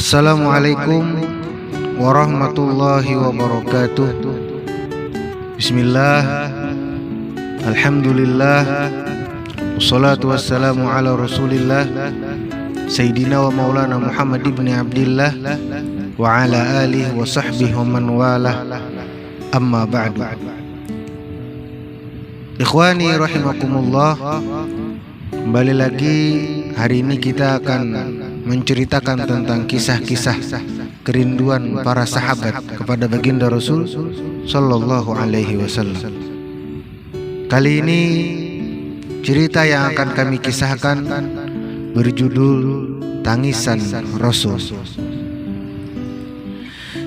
Assalamualaikum warahmatullahi wabarakatuh. Bismillah, alhamdulillah, wassalatu wassalamu ala rasulillah Sayyidina wa maulana Muhammad ibn Abdillah wa ala alihi wa sahbihi wa man walah, amma ba'du. Ikhwani rahimakumullah, kembali lagi. Hari ini kita akan menceritakan tentang kisah-kisah kerinduan para sahabat kepada baginda Rasul Sallallahu Alaihi Wasallam. Kali ini cerita yang akan kami kisahkan berjudul Tangisan Rasul.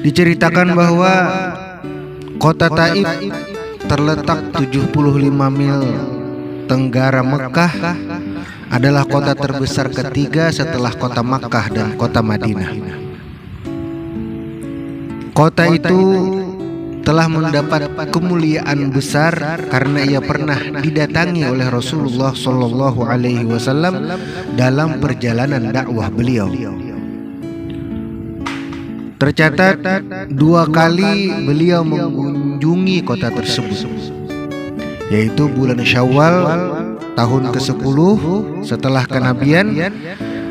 Diceritakan bahwa kota Taif terletak 75 mil tenggara Mekah, adalah kota terbesar ketiga setelah kota Makkah dan kota Madinah. Kota itu telah mendapat kemuliaan besar karena ia pernah didatangi oleh Rasulullah Shallallahu Alaihi Wasallam dalam perjalanan dakwah beliau. Tercatat 2 kali beliau mengunjungi kota tersebut, yaitu bulan Syawal tahun ke-10 setelah kenabian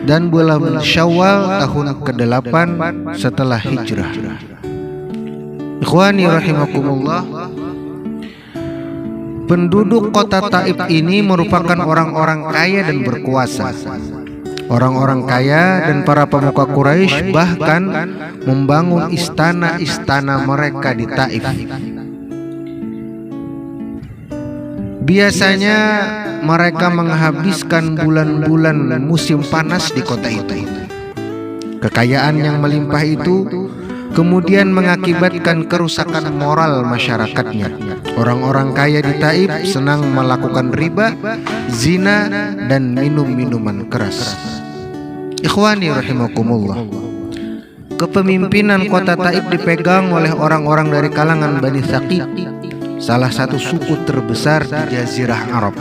dan bulan Syawal tahun ke-8 setelah hijrah. Ikhwani rahimakumullah, penduduk kota Taif ini merupakan orang-orang kaya dan berkuasa. Orang-orang kaya dan para pemuka Quraisy bahkan membangun istana-istana mereka di Taif. Biasanya mereka menghabiskan bulan-bulan musim panas di kota itu. Kekayaan yang melimpah itu kemudian mengakibatkan kerusakan moral masyarakatnya. Orang-orang kaya di Taif senang melakukan riba, zina, dan minum-minuman keras. Ikhwani rahimakumullah, kepemimpinan kota Taif dipegang oleh orang-orang dari kalangan Bani Thaqif, salah satu suku terbesar di Jazirah Arab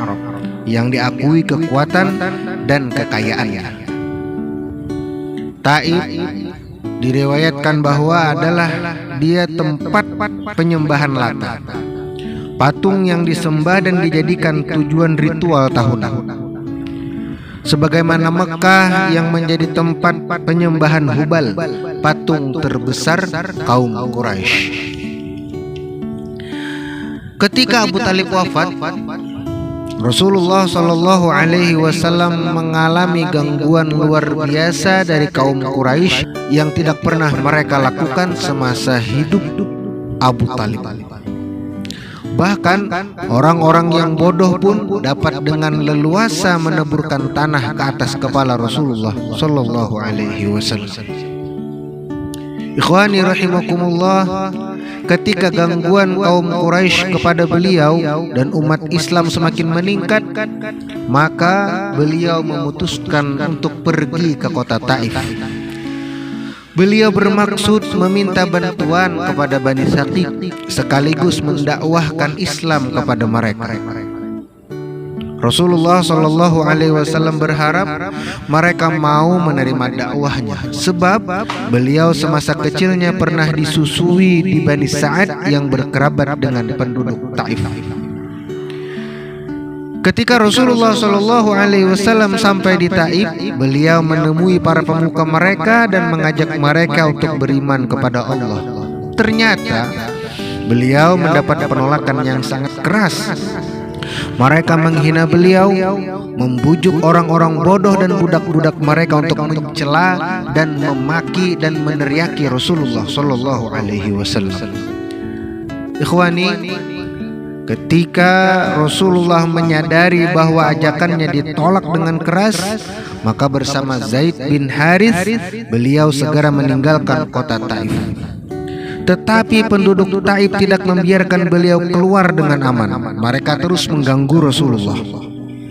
yang diakui kekuatan dan kekayaannya. Taif diriwayatkan bahwa adalah dia tempat penyembahan Lata, patung yang disembah dan dijadikan tujuan ritual tahunan. Sebagaimana Mekah yang menjadi tempat penyembahan Hubal, patung terbesar kaum Quraisy. Ketika Abu Talib wafat, Rasulullah Shallallahu Alaihi Wasallam mengalami gangguan luar biasa dari kaum Quraisy yang tidak pernah mereka lakukan semasa hidup Abu Talib. Bahkan orang-orang yang bodoh pun dapat dengan leluasa meneburkan tanah ke atas kepala Rasulullah Shallallahu Alaihi Wasallam. Ikhwani rahimakumullah, ketika gangguan kaum Quraisy kepada beliau dan umat Islam semakin meningkat, maka beliau memutuskan untuk pergi ke kota Taif. Beliau bermaksud meminta bantuan kepada Bani Thaqif sekaligus mendakwahkan Islam kepada mereka. Rasulullah Shallallahu Alaihi Wasallam berharap mereka mau menerima dakwahnya, sebab beliau semasa kecilnya pernah disusui di Bani Sa'ad yang berkerabat dengan penduduk Taif. Ketika Rasulullah Shallallahu Alaihi Wasallam sampai di Taif, beliau menemui para pemuka mereka dan mengajak mereka untuk beriman kepada Allah. Ternyata beliau mendapat penolakan yang sangat keras. Mereka menghina beliau, membujuk orang-orang bodoh dan budak-budak mereka untuk mencela dan memaki dan meneriaki Rasulullah Shallallahu Alaihi Wasallam. Ikhwani, ketika Rasulullah menyadari bahwa ajakannya ditolak dengan keras, maka bersama Zaid bin Harith beliau segera meninggalkan kota Taif. Tetapi penduduk Taif tidak membiarkan beliau keluar dengan aman. Mereka terus mengganggu Rasulullah.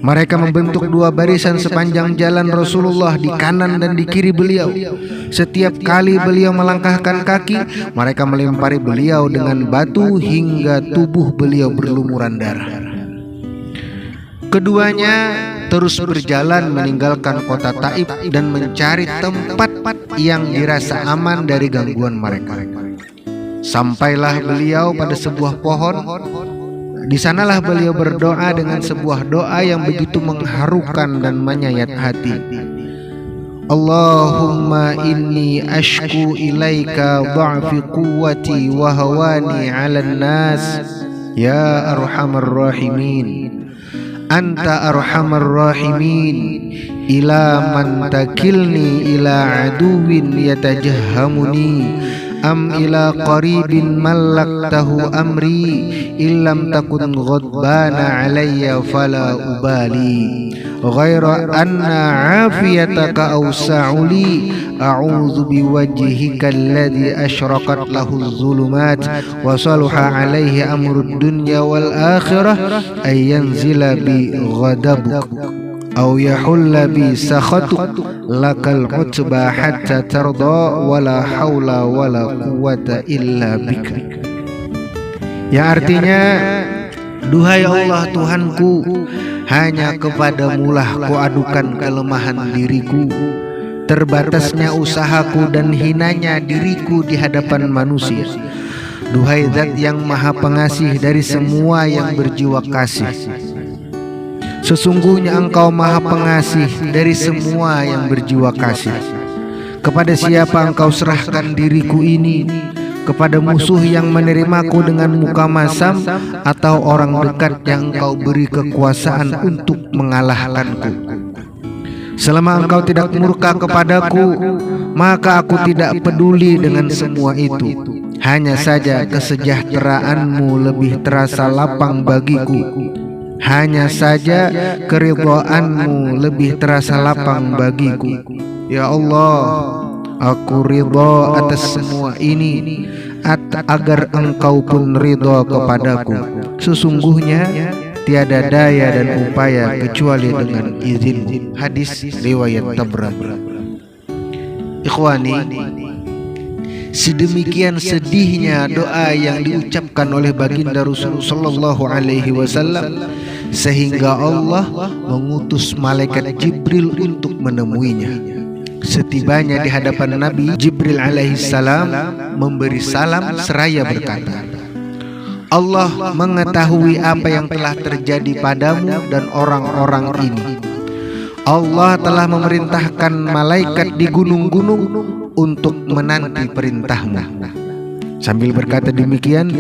Mereka membentuk 2 barisan sepanjang jalan Rasulullah di kanan dan di kiri beliau. Setiap kali beliau melangkahkan kaki, mereka melempari beliau dengan batu hingga tubuh beliau berlumuran darah. Keduanya terus berjalan meninggalkan kota Taif dan mencari tempat yang dirasa aman dari gangguan mereka. Sampailah beliau pada sebuah pohon. Di sanalah beliau berdoa dengan sebuah doa yang begitu mengharukan dan menyayat hati. Allahumma inni ashku ilaika dha'fi quwwati wa hawani 'alan nas ya arhamar rahimin. Anta arhamar rahimin ila man takilni ila aduwin yatajahhamuni am ila qaribin mallaktahu amri illam takun ghadbana alayya fala ubali ghaira anna afiyataka awsa'u li a'udzu biwajhika alladhi asyraqat lahu adh-dhulumat wa salaha alayhi amrud dunya wal akhirah ay yanzila bi ghadabuk aw yahulla bi sakhatuk lakal utba hatta tarda wala haula wala quwwata illa bika. Yang artinya, duhai Allah Tuhanku, hanya kepadamulah kuadukan kelemahan diriku, terbatasnya usahaku dan hinanya diriku di hadapan manusia. Duhai Zat yang Maha Pengasih dari semua yang berjiwa kasih, sesungguhnya Engkau Maha Pengasih dari semua yang berjiwa kasih. Kepada siapa Engkau serahkan diriku ini? Kepada musuh yang menerimaku dengan muka masam, atau orang dekat yang Engkau beri kekuasaan untuk mengalahkanku? Selama Engkau tidak murka kepadaku, maka aku tidak peduli dengan semua itu. Hanya saja kesejahteraanmu lebih terasa lapang bagiku. Hanya saja keridhaanmu lebih terasa lapang bagiku. Ya Allah, aku ridha atas semua ini agar Engkau pun ridha kepadaku. Sesungguhnya tiada daya dan upaya kecuali dengan izin-Mu. Hadis riwayat Tabrani. Ikhwani, sedemikian sedihnya doa yang diucapkan oleh baginda Rasulullah sallallahu alaihi wasallam sehingga Allah mengutus malaikat Jibril untuk menemuinya. Setibanya di hadapan Nabi, Jibril alaihissalam memberi salam seraya berkata, Allah mengetahui apa yang telah terjadi padamu dan orang-orang ini. Allah telah memerintahkan malaikat di gunung-gunung untuk menanti perintahmu. Sambil berkata demikian,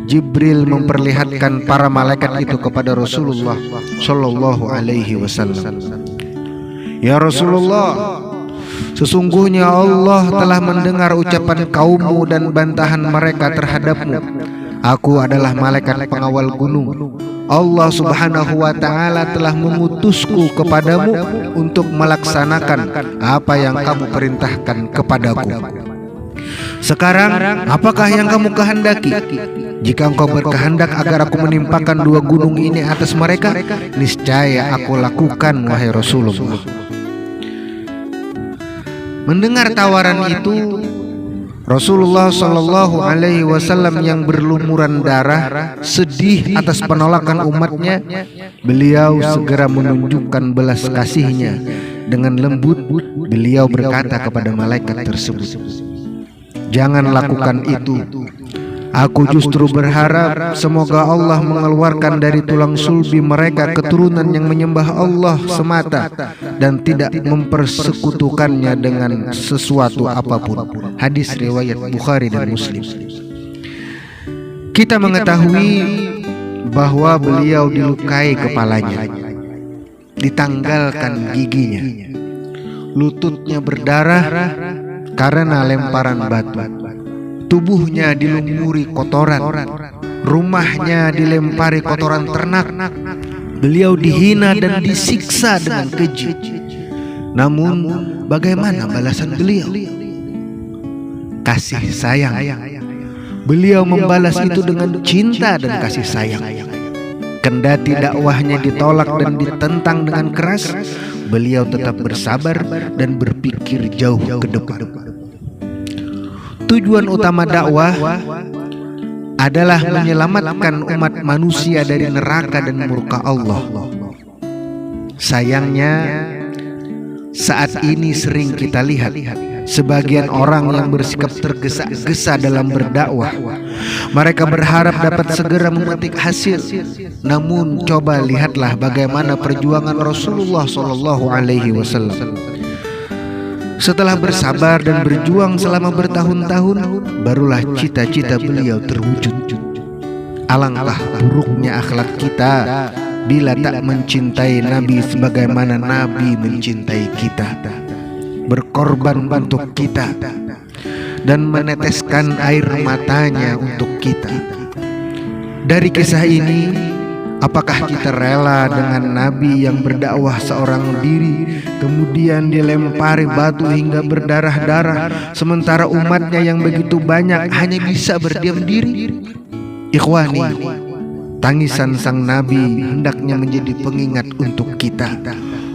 Jibril memperlihatkan para malaikat itu kepada Rasulullah sallallahu alaihi wasallam. Ya Rasulullah, sesungguhnya Allah telah mendengar ucapan kaummu dan bantahan mereka terhadapmu. Aku adalah malaikat pengawal gunung. Allah subhanahu wa ta'ala telah mengutusku kepadamu untuk melaksanakan apa yang kamu perintahkan kepadaku. Sekarang apakah yang kamu kehendaki? Jika engkau berkehendak agar aku menimpakan dua gunung ini atas mereka, niscaya aku lakukan, wahai Rasulullah. Mendengar tawaran itu, Rasulullah sallallahu alaihi wasallam yang berlumuran darah, sedih atas penolakan umatnya, beliau segera menunjukkan belas kasihnya. Dengan lembut beliau berkata kepada malaikat tersebut, jangan lakukan itu. Aku justru berharap semoga Allah mengeluarkan dari tulang sulbi mereka keturunan yang menyembah Allah semata dan tidak mempersekutukannya dengan sesuatu apapun. Hadis riwayat Bukhari dan Muslim. Kita mengetahui bahwa beliau dilukai kepalanya, ditanggalkan giginya, lututnya berdarah karena lemparan batu, tubuhnya dilumuri kotoran, rumahnya dilempari kotoran ternak. Beliau dihina dan disiksa dengan keji. Namun bagaimana balasan beliau? Kasih sayang. Beliau membalas itu dengan cinta dan kasih sayang. Kendati dakwahnya ditolak dan ditentang dengan keras, beliau tetap bersabar dan berpikir jauh ke depan. Tujuan utama dakwah adalah menyelamatkan umat manusia dari neraka dan murka Allah. Sayangnya saat ini sering kita lihat sebagian orang yang bersikap tergesa-gesa dalam berdakwah. Mereka berharap dapat segera memetik hasil. Namun coba lihatlah bagaimana perjuangan Rasulullah SAW. Setelah bersabar dan berjuang selama bertahun-tahun, barulah cita-cita beliau terwujud. Alangkah buruknya akhlak kita bila tak mencintai Nabi sebagaimana Nabi mencintai kita, berkorban untuk kita dan meneteskan air matanya untuk kita. Dari kisah ini, apakah kita rela dengan Nabi yang berdakwah seorang diri kemudian dilempari batu hingga berdarah-darah, sementara umatnya yang begitu banyak hanya bisa berdiam diri? Ikhwani, tangisan sang Nabi hendaknya menjadi pengingat untuk kita,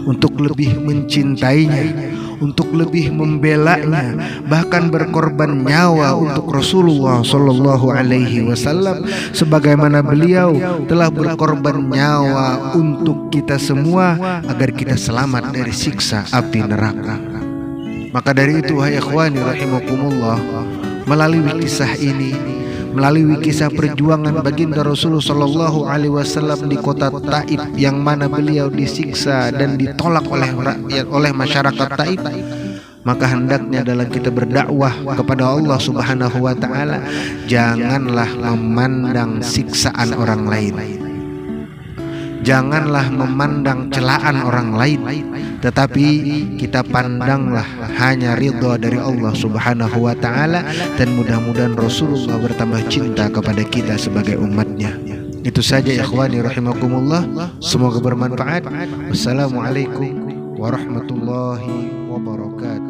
untuk lebih mencintainya, untuk lebih membelanya, bahkan berkorban nyawa untuk Rasulullah SAW, sebagaimana beliau telah berkorban nyawa untuk kita semua agar kita selamat dari siksa api neraka. Maka dari itu, hai ikhwani rahimakumullah, melalui kisah ini, melalui kisah perjuangan baginda Rasulullah SAW di kota Taif, yang mana beliau disiksa dan ditolak oleh rakyat, oleh masyarakat Taif, maka hendaknya dalam kita berdakwah kepada Allah Subhanahu wa Ta'ala, janganlah memandang siksaan orang lain, janganlah memandang celaan orang lain, tetapi kita pandanglah hanya ridha dari Allah Subhanahu wa Ta'ala, dan mudah-mudahan Rasulullah bertambah cinta kepada kita sebagai umatnya. Itu saja ikhwani rahimakumullah, semoga bermanfaat. Wassalamualaikum warahmatullahi wabarakatuh.